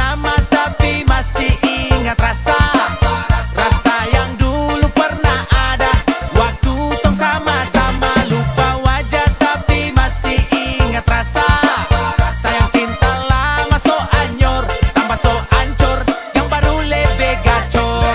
nama tapi masih ingat rasa. Rasa yang dulu pernah ada waktu tong sama-sama. Lupa wajah tapi masih ingat rasa. Sayang cinta lama so anyor, tambah so ancur, yang baru lebih gacor.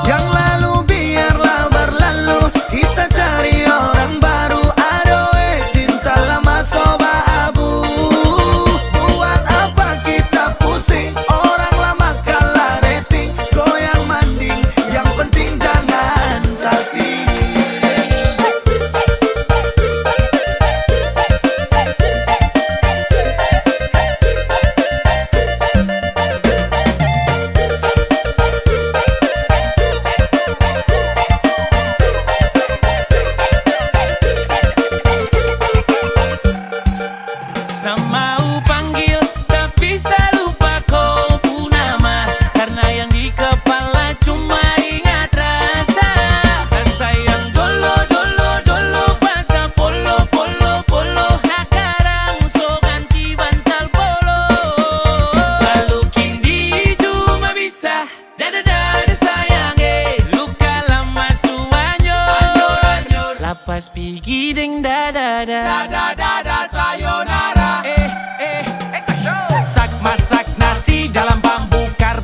Yang lalu biarlah berlalu, kita cari orang baru. Adoe cinta lama soba abu. Buat apa kita pusing, orang lama kalah rating. Goyang manding, yang penting jangan sakit. Mau panggil tapi saya lupa kau pun nama, karena yang di kepala cuma ingat rasa. Rasa yang dolo bahasa polo. Sekarang so ganti bantal polo. Lalu kini cuma bisa dada sayang, luka lama suanyor. Lapas pigi deng dada sayonara. Masak nasi dalam bambu, bakar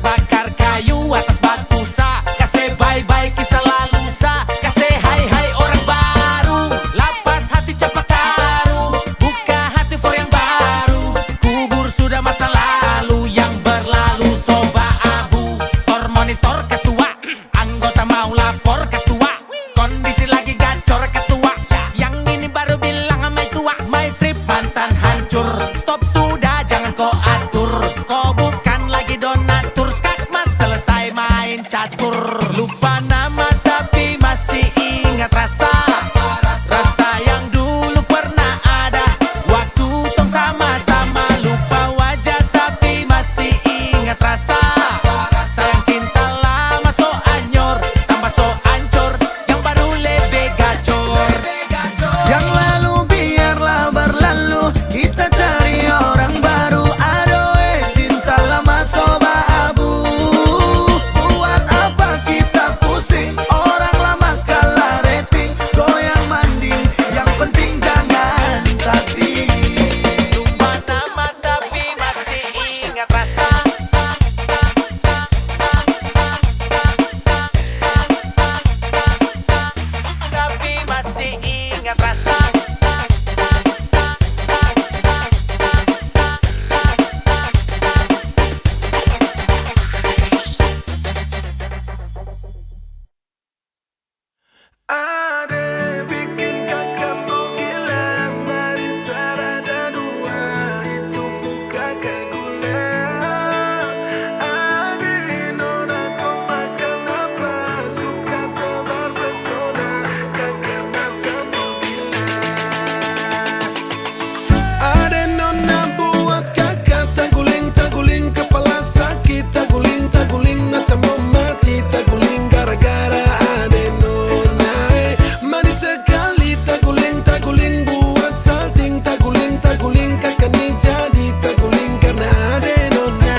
kayu atas batu sa. Kasih bye-bye kisah lalu sa. Kasih hai orang baru. Lapas hati cepat taruh, buka hati for yang baru. Kubur sudah masa lalu yang berlalu soba abu. Tor monitor ketua, anggota mau lapor ketua. Kondisi lagi gacor ketua, yang ini baru bilang sama tua. My trip mantan hancur, stop sudah jangan kau atur. Kau bukan lagi donatur, skakmat selesai main catur. Lupa nama tapi masih ingat rasa. Rasa yang dulu pernah ada waktu tong sama-sama. Lupa wajah tapi masih ingat rasa. Sayang cinta lama so anyor, tambah so ancur, yang baru lebih gacor. Yang lalu biarlah berlalu, kita cari orang baru. Adoe cinta lama soba abu. Buat apa kita pusing, orang lama kalah rating. Goyang manding, yang penting jangan sakit. Lupa nama tapi masih ingat rasa. Tapi masih ingat rasa. Ada bikin kakakmu gila, manis ada dua, itu bukan gula. Ada nona kau makan apa, suka tebar pesona, kakak matamu gila. Ada nona buat kakak taguling kepala sakit, taguling macam mau mati, taguling gara-gara ada nona. Manis sekali taguling buat salting, taguling kakak ni jadi taguling karena ada nona.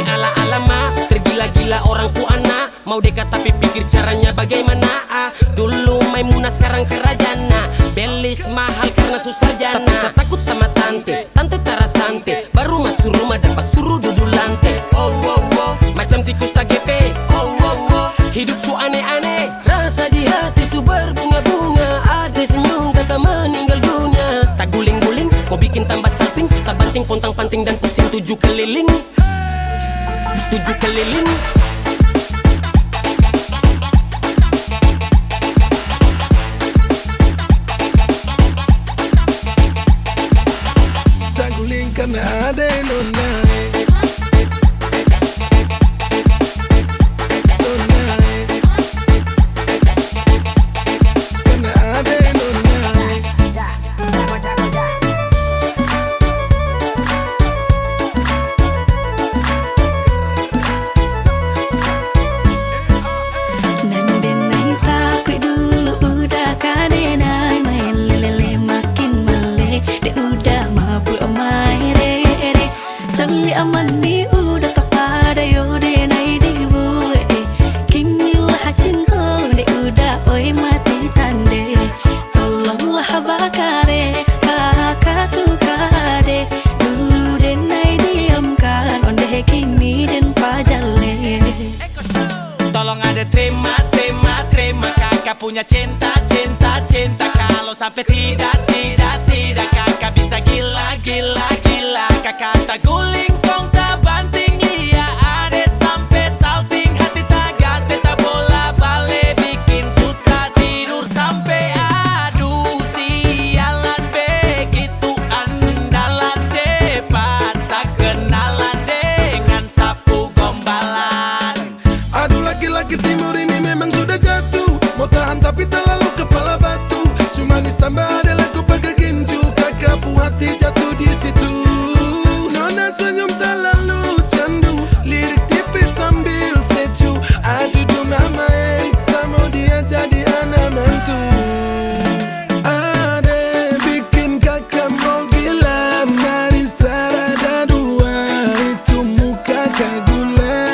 Ala-alama, tergila-gila orang tua anak. Mau dekat tapi pikir caranya bagaimana. Dulu Maimunah sekarang kerajana. Belis mahal karena susah jana. Tapi saya takut sama tante Tarasante. Baru masuk rumah dapat suruh duduk lantai. Oh macam tikus TGP. Oh hidup su aneh-aneh. Rasa di hati su berbunga-bunga. Ada senyum kata meninggal dunia. Tak guling-guling, kau bikin tambah salting. Tak banting, pontang-panting dan pusing 7 keliling. 7 keliling. Taguling karena ada nona. Karena ada nona. de udah mabuk amai re re. Jali amani udah kepada yo de nai di bu kini lah cinta de udah oi mati tande. Tolonglah bakare kakak suka de dulu de nai diamkan onde kini den pajale. Tolong ada terima kakak punya cinta kalau sampai tidak kakak bisa gila kakak tak guling kong tak banting lia ada sampai salting hati tak ganti tak bola balik bikin susah tidur sampai aduh sialan begitu andalan cepat sakenalan dengan sapu gombalan. Aduh laki-laki timur ini memang sudah jatuh, mau tahan tapi terlalu kepala batu. Sumanis tambah ada lagu pakai ginju, kakak puas hati jatuh di situ. Nona senyum terlalu candu, lirik tipis sambil statue. Aduh mamae, sama dia jadi anak mantu. Ada bikin kakak mau gila, manis tak ada dua, itu muka kagula.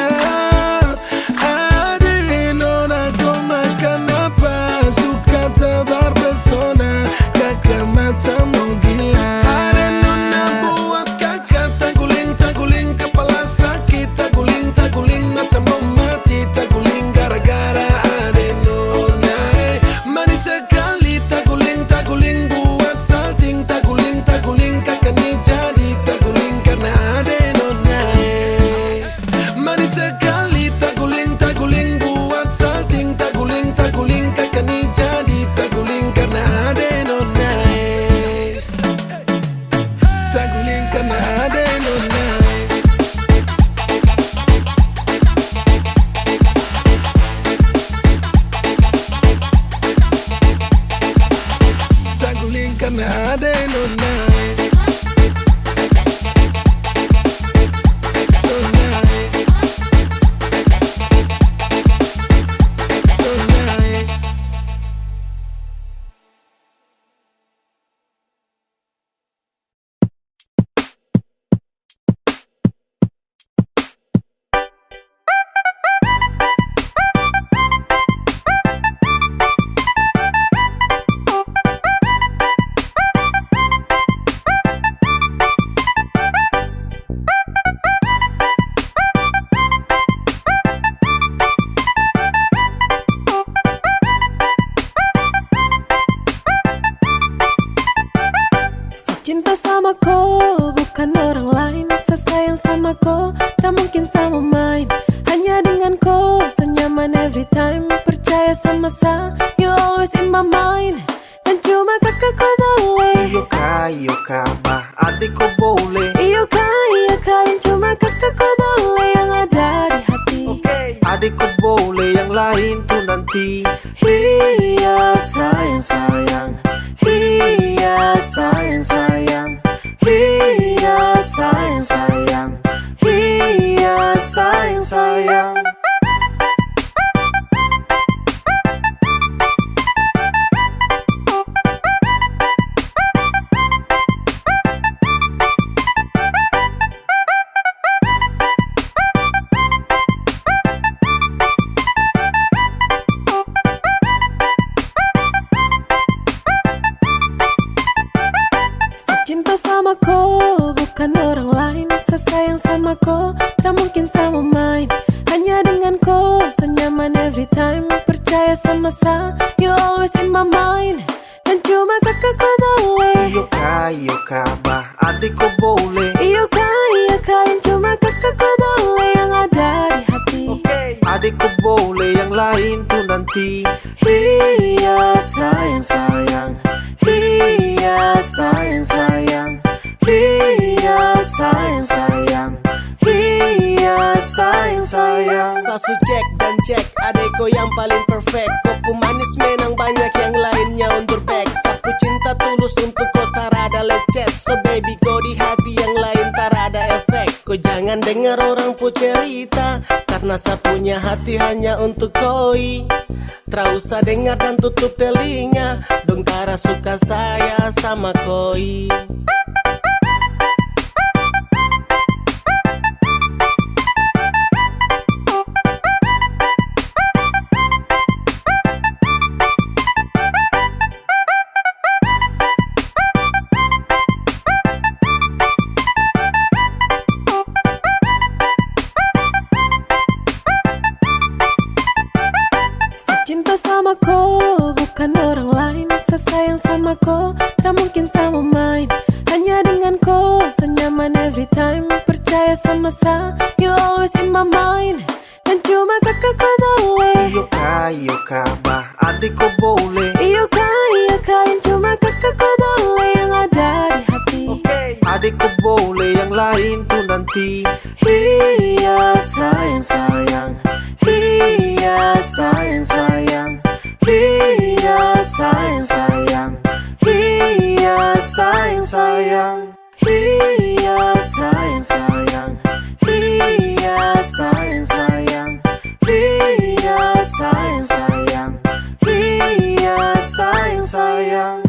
Tebar pesona, kakak mata mau gila. Ada nona buat kakak taguling kepala sakit, taguling macam mau mati, taguling gara-gara ada nona. Manis sekali taguling buat salting, taguling kakak ni jadi taguling karena ada nona. Manis sekali taguling buat salting, taguling kakak ni jadi taguling karena ada nona. Taguling karena ada nona. Taguling karena ada nona. Cinta sama kau bukan orang lain, sesayang sama kau tak mungkin sama main. Hanya dengan kau senyaman every time, percaya sama saya, you always in my mind. Dan cuma kakak kau boleh. Iyo bah adik kau boleh. Iyo yang cuma kakak kau boleh yang ada di hati. Adik kau boleh yang lain tuh nanti. Iya sayang. Iya sayang. Iya sayang. Iya sayang. Cinta sama kau bukan orang lain, sesayang sama kau tak mungkin sama main. Hanya dengan kau senyaman every time, percaya sama saya, you always in my mind. Dan cuma kakak kau boleh. Iyo bah adik kau boleh. Iyo yang cuma kakak kau boleh yang ada di hati. Adik kau boleh yang lain tuh nanti. Iya sayang. Iya sayang. Iya sayang. Iya sayang. Sasu cek dan cek, adeko yang paling perfect. Kau manis menang banyak yang lainnya untuk back. Sapu cinta tulus untuk kau tak ada lecet. So baby kau di hati yang lain tak ada efek. Kau Kau jangan dengar orang pu cerita, karena saya punya hati hanya untuk koi. Tak usah dengar dan tutup telinga, dong tara suka saya sama koi. Cinta sama kau, bukan orang lain. Saya sayang sama kau, tak mungkin sama main. Hanya dengan kau, senyaman every time. Percaya sama saya, you always in my mind. Dan cuma kakak kau boleh. Iyo ka bah adik kau boleh. Iyo kak, yang cuma kakak kau boleh. Yang ada di hati. Adik kau boleh, yang lain tuh nanti. Iya sayang sayang. Iya sayang sayang. Iya sayang sayang. Iya sayang sayang. Iya sayang sayang. Iya sayang sayang. Iya sayang sayang. Iya sayang sayang.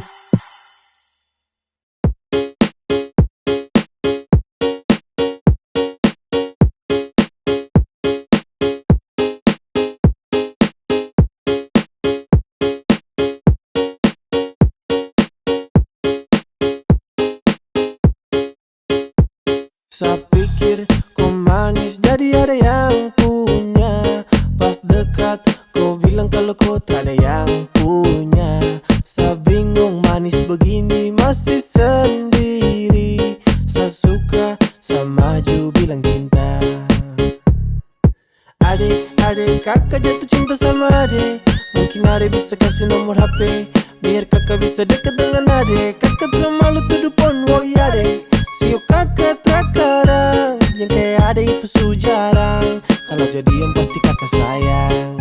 Saya pikir kau manis jadi ada yang punya. Pas dekat kau bilang kalau kau tak ada yang punya. Saya bingung manis begini masih sendiri. Saya suka, saya maju bilang cinta. Adik, kakak jatuh cinta sama adik. Mungkin adik bisa kasih nomor HP, biar kakak bisa dekat dengan adik. Kakak tak malu tuduh pon, woi adik. Sio kakak terkadang, yang kayak ada itu su jarang. Kalau jadian pasti kakak sayang.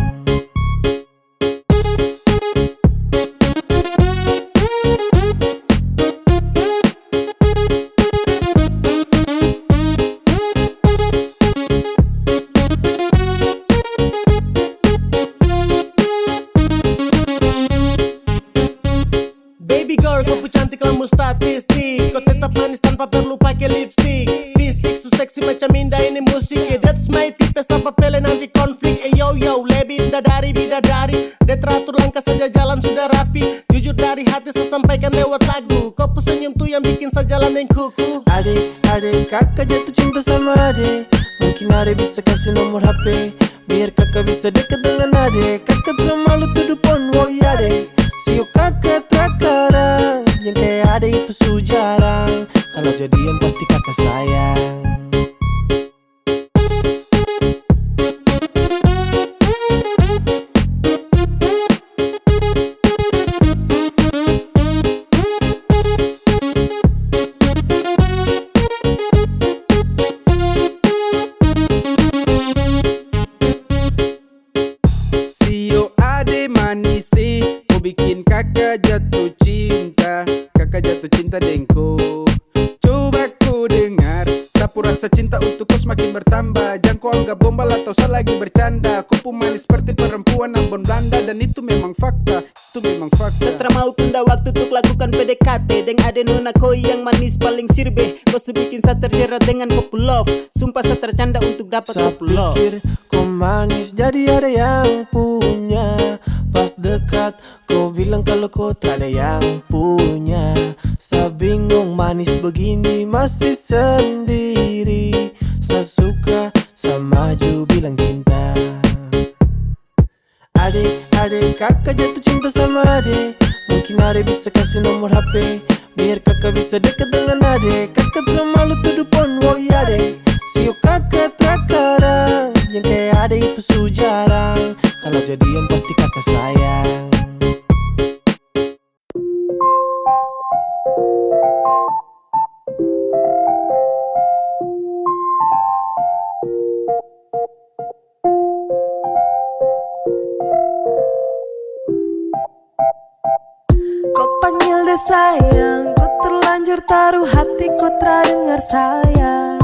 Baby girl, kau pu cantik lamu statistik. Kau tetap manis tanpa perlu pakai lipstick. Fisik su seksi macam Indah ini musik. That's my tipe, apa pele nanti konflik. Yo, lebih indah dari bidadari. Dia teratur langkah saja jalan sudah rapi. Jujur dari hati saya sampaikan lewat lagu. Kau pu senyum tuh yang bikin saya jalan yang kuku. Adik, kakak jatuh cinta sama adik. Mungkin adik bisa kasih nomor HP, biar kakak bisa dekat dengan adik. Kakak tak malu tuduh pon, woi adik. Sio kakak terkadang, yang kayak ada itu su jarang. Kalau jadian pasti kakak sayang. Sio ade manisi, kau bikin kakak jatuh cinta. Kakak jatuh cinta dengko. Coba ku dengar, sapu rasa cinta untuk kau semakin bertambah. Jangan kau anggap gombal atau saya lagi bercanda. Kau pun manis seperti perempuan Ambon Belanda. Dan itu memang fakta, itu memang fakta. Setelah mau tunda waktu untuk lakukan PDKT Deng ade nona koi yang manis paling sirbe. Kau su bikin saya terjerat dengan kopu love. Sumpah saya tercanda untuk dapat Saya kopu love. pikir kau manis jadi ada yang punya. Pas dekat kau bilang kalau kau tak ada yang punya. Saya bingung manis begini masih sendiri. Saya suka, saya maju bilang cinta. Adik, kakak jatuh cinta sama adik. Mungkin adik bisa kasih nomor HP, biar kakak bisa dekat dengan adik. Kakak tak malu tuduh pon, woi adik. Sio kakak terkadang, yang kayak ada itu su jarang. Kalau jadian pasti kakak sayang. Kau panggil dia sayang, kau terlanjur taruh hati, kau terdengar sayang.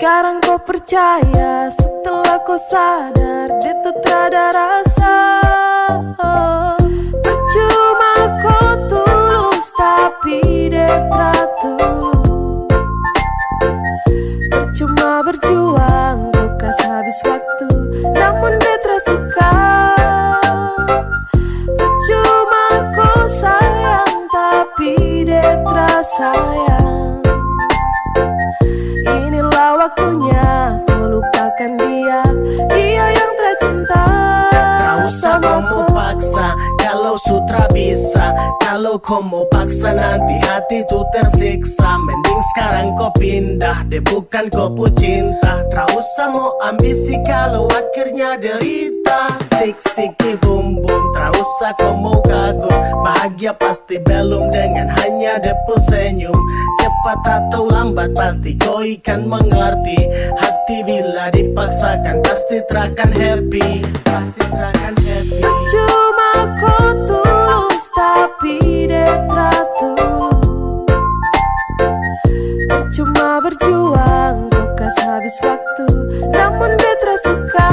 Sekarang kau percaya setelah kau sadar dia tuh tiada rasa. Percuma kau tulus tapi dia tak tulus. Percuma berjuang kau kasih habis waktu namun dia tak suka. Percuma kau sayang tapi dia tak sayang. Inilah waktunya kau lupakan dia, dia yang tercinta. Tak usah kau mau paksa, kalau sutra bisa. Kalau kau mau paksa nanti hati tuh tersiksa. Mending sekarang kau pindah, deh bukan kau cinta. Tak usah mau ambisi kalau akhirnya derita. Sik-sik di bum bum, tak usah kau mau kagum. Bahagia pasti belum dengan hanya depu senyum. Cepat atau lambat pasti kau ikan mengerti. Hati bila dipaksakan pasti terakan happy. Pasti terakan happy. Percuma kau tulus tapi dia tak tulus. Percuma berjuang kau kasih habis waktu namun dia tak suka.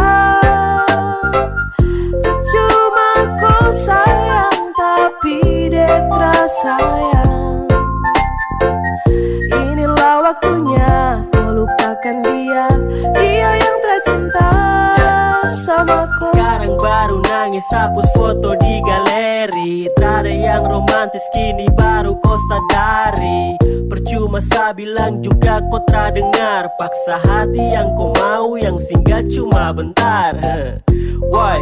Percuma kau sayang tapi dia tak sayang. Inilah waktunya kau lupakan dia, dia yang tercinta sama kau. Sekarang baru nangis hapus foto di galeri. Tak ada yang romantis kini baru kau sadari. Percuma saya bilang juga kau terdengar. Paksa hati yang kau mau yang singgah cuma bentar. Why?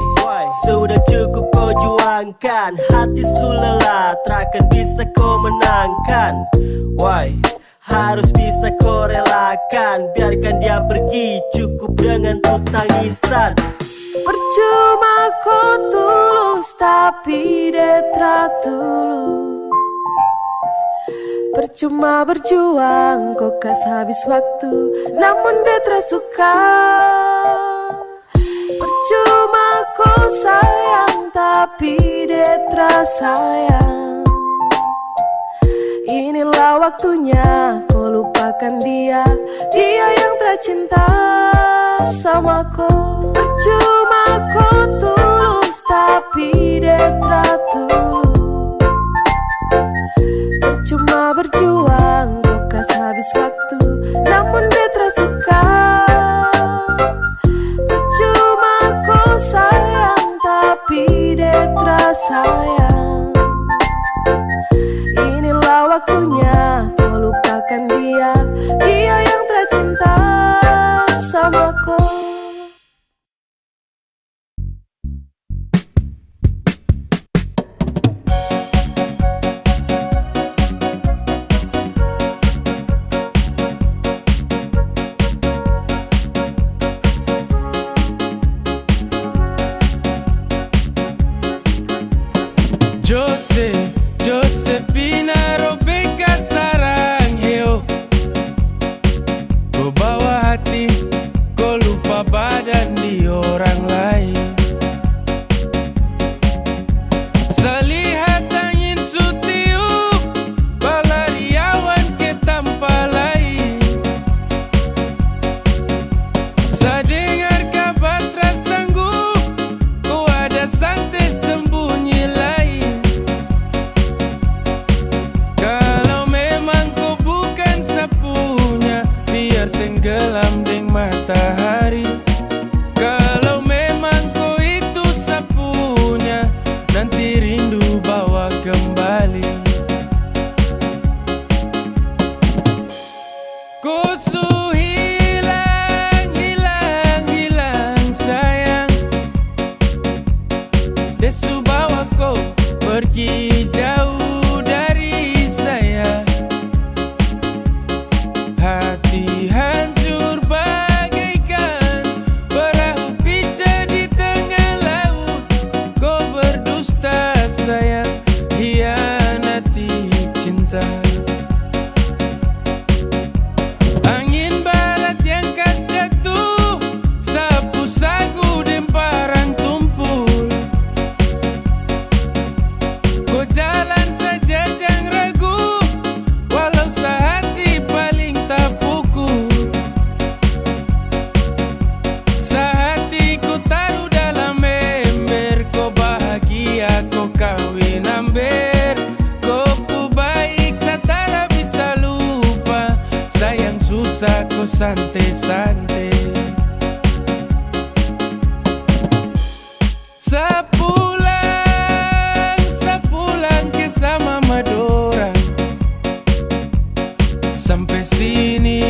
Sudah cukup kau juangkan. Hati sulelah takkan bisa kau menangkan. Why? Harus bisa kau relakan. Biarkan dia pergi cukup dengan tuh tangisan. Percuma kau tulus tapi dia tak tulus. Percuma berjuang kau kasih habis waktu namun dia tak suka. Percuma kau sayang tapi dia tak sayang. Inilah waktunya kau lupakan dia, dia yang tercinta sama kau. Percuma kau tulus tapi dia tak tulus. Percuma berjuang kau kasih habis waktu namun dia tak suka. Percuma kau sayang tapi dia tak sayang. Inilah waktunya kau lupakan dia, dia yang tercinta sama kau. Josefina Robeka sarang heo. Kau bawa hati, kau lupa badan di orang lain. Salihat angin sutiup, balariawan ke tanpa lain. Saya dengar kabar tersanggup, kau ada santai sembunyi lain. Tenggelam deng matahari. Kalau memang kau itu sapunya, nanti rindu bawa kembali. Kau su hilang, hilang, hilang sayang. Desu bawa kau pergi jauh dari saya. Hati hancur bagaikan perahu pica di tengah laut. Kau berdusta sayang, hianati cinta. Angin barat yang khas jatuh, sapu sagu demparan tumpul. Kau jalan saja jangan ragu, walau sehati paling tak pukul. santai-santai. Sepulang ke sama Madura, sampai sini